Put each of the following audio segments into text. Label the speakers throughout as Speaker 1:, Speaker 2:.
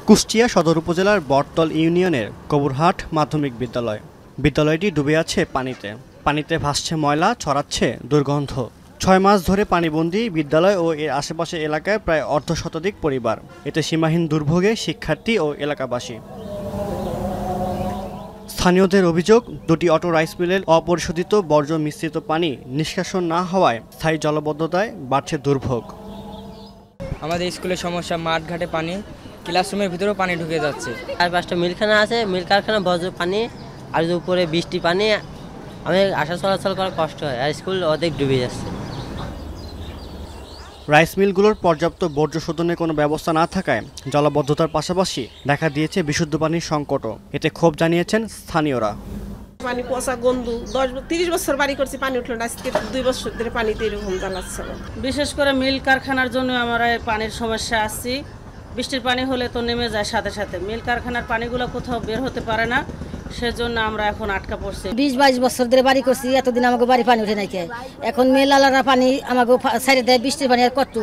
Speaker 1: কুষ্টিয়া সদর উপজেলার বটতল ইউনিয়নের কবুরহাট মাধ্যমিক বিদ্যালয়। বিদ্যালয়টি ডুবে আছে পানিতে। পানিতে ভাসছে ময়লা, ছড়াচ্ছে দুর্গন্ধ। ৬ মাস ধরে পানিবন্দী বিদ্যালয় ও এর আশেপাশের এলাকায় প্রায় অর্ধশতাধিক পরিবার। এতে সীমাহীন দুর্ভোগে শিক্ষার্থী ও এলাকাবাসী। স্থানীয়দের অভিযোগ, দুটি অটো রাইস মিলের অপরিশোধিত বর্জ্য মিশ্রিত পানি নিষ্কাশন না হওয়ায় স্থায়ী জলাবদ্ধতায় বাড়ছে দুর্ভোগ।
Speaker 2: আমাদের স্কুলের সমস্যা, মাঠঘাটে পানি, ক্লাসরুমের ভিতরেও পানি ঢুকে যাচ্ছে।
Speaker 3: আর 5টা মিলখানা আছে, মিল কারখানা বর্জ্য পানি, আর উপরে বৃষ্টি পানি, আমাদের আসা চলাচল করা কষ্ট হয়, আর স্কুল অর্ধেক ডুবে যাচ্ছে।
Speaker 1: রাইস মিলগুলোর পর্যাপ্ত বর্জ্য শোধনের কোনো ব্যবস্থা না থাকায় জলাবদ্ধতার পাশাপাশি দেখা দিয়েছে বিশুদ্ধ পানির সংকটও। এতে ক্ষোভ জানিয়েছেন স্থানীয়রা।
Speaker 4: পানি পচা গন্ধ, 30 বছর বাড়ি করছি, পানি উঠলো না, আজকে 2 বছর ধরে পানিতে এরকম জ্বালাচ্ছে।
Speaker 5: বিশেষ করে মিল কারখানার জন্য আমরা পানির সমস্যা আসছি। বৃষ্টির পানি হলে তো নেমে যায় সাথে সাথে, মিল কারখানার পানিগুলো কোথাও বের হতে পারে না, সেজন্য আমরা এখন আটকা পড়ছি।
Speaker 6: 20-22 বছর ধরে বাড়ি করছি, এতদিন আমাকে বাড়ি পানি উঠে নাই। এখন মেলালারা পানি আমাকে সাইডে দেয়, বৃষ্টির পানি আর কত।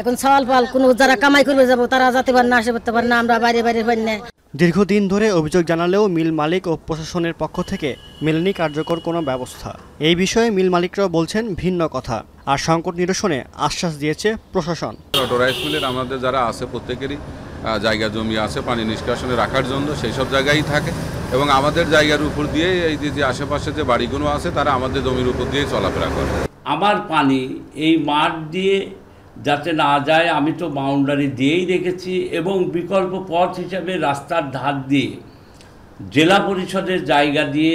Speaker 6: এখন সওয়াল পাল কোনো যারা কামাই করবে যাবো, তারা যেতে পারে না, আসে করতে পারে না, আমরা বাইরে বাইরে পারি না।
Speaker 1: দীর্ঘদিন ধরে অভিযোগ জানালেও মিল মালিক ও প্রশাসনের পক্ষ থেকে মেলেনি কার্যকর কোনো ব্যবস্থা। এই বিষয়ে মিল মালিকরাও বলছেন ভিন্ন কথা, আর সংকট নিরসনে আশ্বাস দিয়েছে প্রশাসন।
Speaker 7: অটো রাইস মিলের আমাদের যারা আছে প্রত্যেকেরই জায়গা জমি আছে পানি নিষ্কাশনে রাখার জন্য, সেই সব জায়গায় থাকে এবং আমাদের জায়গার উপর দিয়ে এই যে আশেপাশে যে বাড়িগুলো আছে তারা আমাদের জমির উপর দিয়ে চলাফেরা করে।
Speaker 8: আমার পানি এই মাঠ দিয়ে যাতে না যায়, আমি তো বাউন্ডারি দিয়েই রেখেছি এবং বিকল্প পথ হিসাবে রাস্তার ধার দিয়ে জেলা পরিষদের জায়গা দিয়ে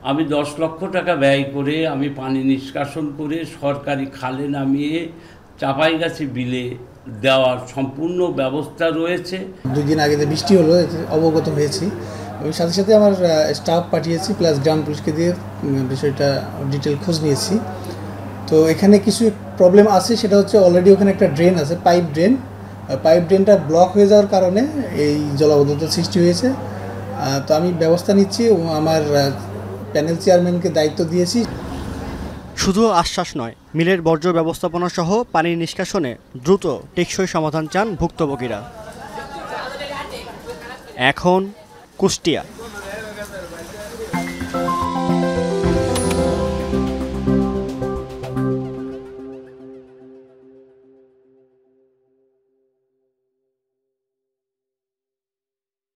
Speaker 8: আমি 10 লক্ষ টাকা ব্যয় করে আমি পানি নিষ্কাশন করে সরকারি খালে নামিয়ে চাপাইগাছি বিলে দেওয়ার সম্পূর্ণ ব্যবস্থা রয়েছে।
Speaker 9: 2 দিন আগে যে বৃষ্টি হলো অবগত হয়েছি, আমি সাথে সাথে আমার স্টাফ পাঠিয়েছি, প্লাস গ্রাম পুলিশকে দিয়ে বিষয়টা ডিটেল খোঁজ নিয়েছি। তো এখানে কিছু প্রবলেম আছে, সেটা হচ্ছে অলরেডি ওখানে একটা ড্রেন আছে, পাইপ ড্রেনটা ব্লক হয়ে যাওয়ার কারণে এই জলাবদ্ধতার সৃষ্টি হয়েছে। তো আমি ব্যবস্থা নিচ্ছি, আমার প্যানেল চেয়ারম্যানকে দায়িত্ব দিয়েছি।
Speaker 1: শুধু আশ্বাস নয়, মিলের বর্জ্য ব্যবস্থাপনা সহ পানি নিষ্কাশনে দ্রুত টেকসই সমাধান চান ভুক্তভোগীরা। এখন কুষ্টিয়া।